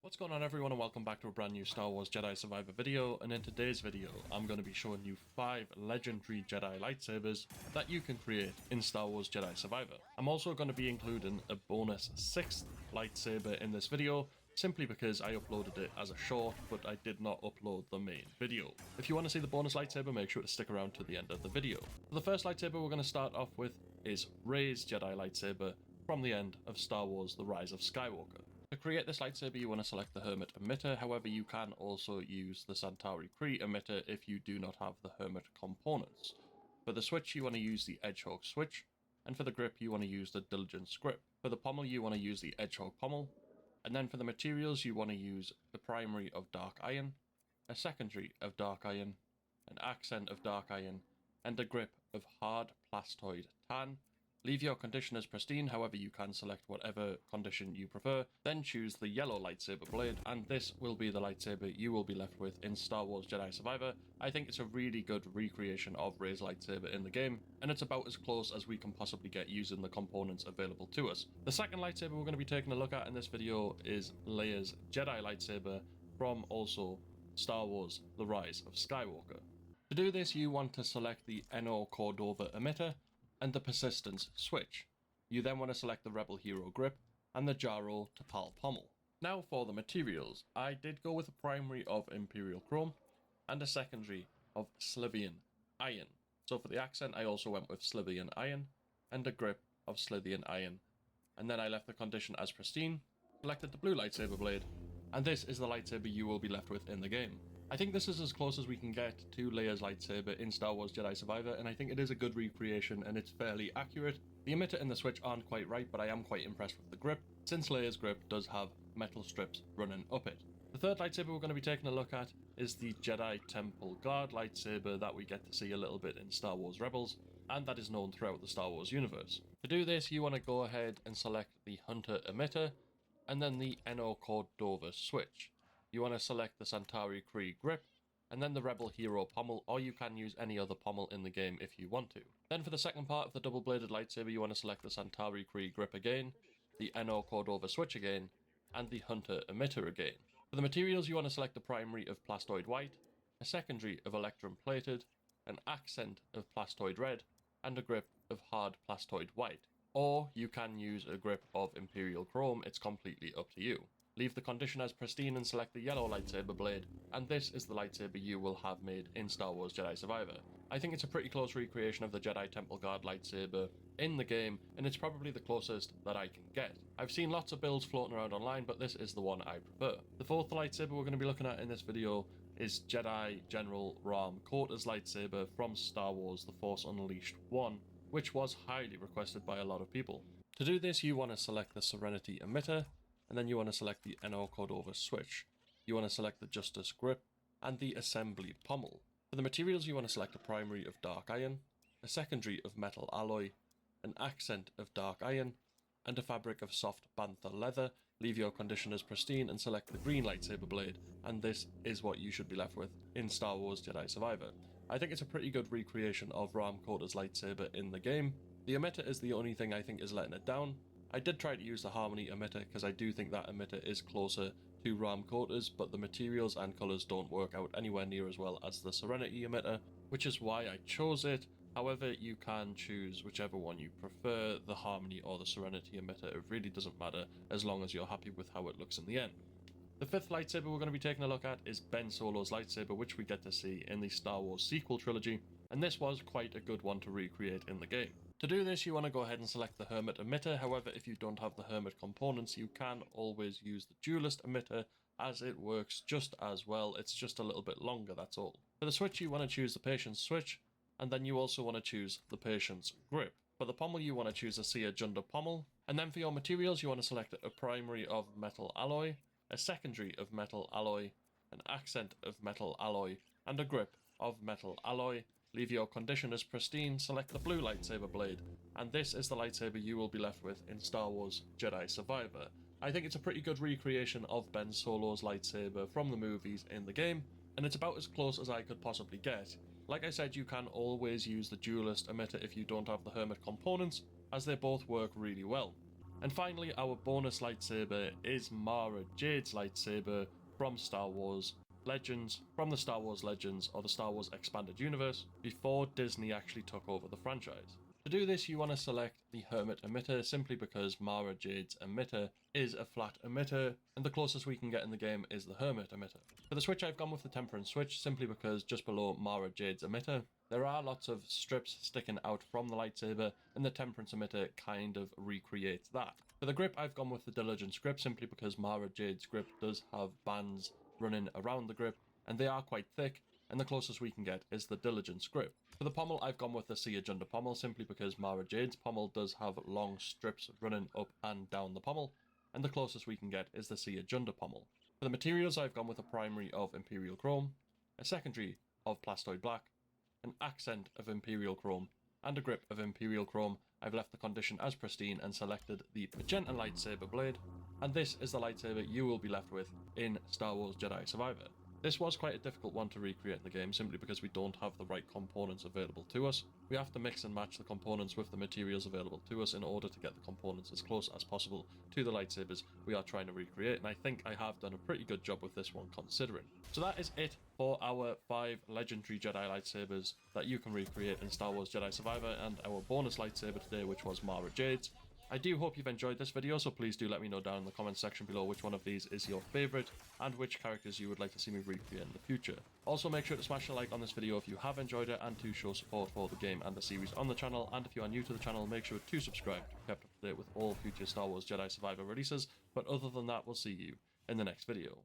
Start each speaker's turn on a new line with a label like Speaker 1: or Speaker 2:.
Speaker 1: What's going on everyone, and welcome back to a brand new Star Wars Jedi Survivor video. And in today's video I'm going to be showing you 5 legendary Jedi lightsabers that you can create in Star Wars Jedi Survivor. I'm also going to be including a bonus 6th lightsaber in this video, simply because I uploaded it as a short, but I did not upload the main video. If you want to see the bonus lightsaber, make sure to stick around to the end of the video. The first lightsaber we're going to start off with is Reys Jedi lightsaber from the end of Star Wars The Rise of Skywalker. To create this lightsaber, you want to select the Hermit emitter. However, you can also use the Centauri Kree emitter if you do not have the Hermit components. For the switch, you want to use the Edgehog switch, and for the grip, you want to use the Diligence grip. For the pommel, you want to use the Edgehog pommel, and then for the materials, you want to use a primary of dark iron, a secondary of dark iron, an accent of dark iron, and a grip of hard plastoid tan. Leave your condition as pristine, however you can select whatever condition you prefer. Then choose the yellow lightsaber blade, and this will be the lightsaber you will be left with in Star Wars Jedi Survivor. I think it's a really good recreation of Rey's lightsaber in the game, and it's about as close as we can possibly get using the components available to us. The second lightsaber we're going to be taking a look at in this video is Leia's Jedi lightsaber from also Star Wars The Rise of Skywalker. To do this, you want to select the Eno Cordova emitter and the Persistence switch. You then want to select the Rebel Hero grip and the Jaro Tapal pommel. Now for the materials, I did go with a primary of Imperial Chrome and a secondary of Slivian Iron. So for the accent, I also went with Slivian Iron and a grip of Slivian Iron. And then I left the condition as pristine, selected the blue lightsaber blade, and this is the lightsaber you will be left with in the game. I think this is as close as we can get to Leia's lightsaber in Star Wars Jedi Survivor, and I think it is a good recreation and it's fairly accurate. The emitter and the switch aren't quite right, but I am quite impressed with the grip, since Leia's grip does have metal strips running up it. The third lightsaber we're going to be taking a look at is the Jedi Temple Guard lightsaber that we get to see a little bit in Star Wars Rebels, and that is known throughout the Star Wars universe. To do this, you want to go ahead and select the Hunter emitter, and then the Eno Cordova switch. You want to select the Centauri Kree grip, and then the Rebel Hero pommel, or you can use any other pommel in the game if you want to. Then for the second part of the double-bladed lightsaber, you want to select the Centauri Kree grip again, the Eno Cordova switch again, and the Hunter emitter again. For the materials, you want to select the primary of Plastoid White, a secondary of Electrum Plated, an accent of Plastoid Red, and a grip of hard Plastoid White. Or you can use a grip of Imperial Chrome, it's completely up to you. Leave the condition as pristine and select the yellow lightsaber blade, and this is the lightsaber you will have made in Star Wars Jedi Survivor. I think it's a pretty close recreation of the Jedi Temple Guard lightsaber in the game, and it's probably the closest that I can get. I've seen lots of builds floating around online, but this is the one I prefer. The fourth lightsaber we're going to be looking at in this video is Jedi General Rahm Kotas lightsaber from Star Wars The Force Unleashed 1, which was highly requested by a lot of people. To do this, you want to select the Serenity emitter, and then you want to select the Eno Cordova switch. You want to select the Justice grip and the Assembly pommel. For the materials, you want to select a primary of dark iron, a secondary of metal alloy, an accent of dark iron, and a fabric of soft bantha leather. Leave your condition as pristine and select the green lightsaber blade, and this is what you should be left with in Star Wars Jedi Survivor. I think it's a pretty good recreation of Rahm Kotas' lightsaber in the game. The emitter is the only thing I think is letting it down. I did try to use the Harmony emitter because I do think that emitter is closer to Rahm Kotas, but the materials and colours don't work out anywhere near as well as the Serenity emitter, which is why I chose it. However, you can choose whichever one you prefer, the Harmony or the Serenity emitter. It really doesn't matter as long as you're happy with how it looks in the end. The fifth lightsaber we're going to be taking a look at is Ben Solo's lightsaber, which we get to see in the Star Wars sequel trilogy, and this was quite a good one to recreate in the game. To do this, you want to go ahead and select the Hermit emitter. However, if you don't have the Hermit components, you can always use the Duelist emitter, as it works just as well. It's just a little bit longer, that's all. For the switch, you want to choose the Patience switch, and then you also want to choose the Patience grip. For the pommel, you want to choose a Sia Junda pommel, and then for your materials, you want to select a primary of metal alloy, a secondary of metal alloy, an accent of metal alloy, and a grip of metal alloy. Leave your condition as pristine, select the blue lightsaber blade, and this is the lightsaber you will be left with in Star Wars Jedi Survivor. I think it's a pretty good recreation of Ben Solo's lightsaber from the movies in the game, and it's about as close as I could possibly get. Like I said, you can always use the Duelist emitter if you don't have the Hermit components, as they both work really well. And finally, our bonus lightsaber is Mara Jade's lightsaber from Star Wars Legends, from the Star Wars Legends or the Star Wars Expanded Universe, before Disney actually took over the franchise. To do this, you want to select the Hermit emitter simply because Mara Jade's emitter is a flat emitter, and the closest we can get in the game is the Hermit emitter. For the switch, I've gone with the Temperance switch simply because just below Mara Jade's emitter, there are lots of strips sticking out from the lightsaber, and the Temperance emitter kind of recreates that. For the grip, I've gone with the Diligence grip simply because Mara Jade's grip does have bands running around the grip, and they are quite thick, and the closest we can get is the Diligence grip. For the pommel, I've gone with the Sia Junda pommel simply because Mara Jade's pommel does have long strips running up and down the pommel, and the closest we can get is the Sia Junda pommel. For the materials, I've gone with a primary of Imperial Chrome, a secondary of Plastoid Black, an accent of Imperial Chrome, and a grip of Imperial Chrome. I've left the condition as pristine and selected the Magenta Lightsaber blade, and this is the lightsaber you will be left with in Star Wars Jedi Survivor. This was quite a difficult one to recreate in the game simply because we don't have the right components available to us. We have to mix and match the components with the materials available to us in order to get the components as close as possible to the lightsabers we are trying to recreate, and I think I have done a pretty good job with this one considering. So that is it for our 5 legendary Jedi lightsabers that you can recreate in Star Wars Jedi Survivor, and our bonus lightsaber today, which was Mara Jade's. I do hope you've enjoyed this video, so please do let me know down in the comments section below which one of these is your favourite and which characters you would like to see me recreate in the future. Also, make sure to smash a like on this video if you have enjoyed it and to show support for the game and the series on the channel, and if you are new to the channel, make sure to subscribe to be kept up to date with all future Star Wars Jedi Survivor releases. But other than that, we'll see you in the next video.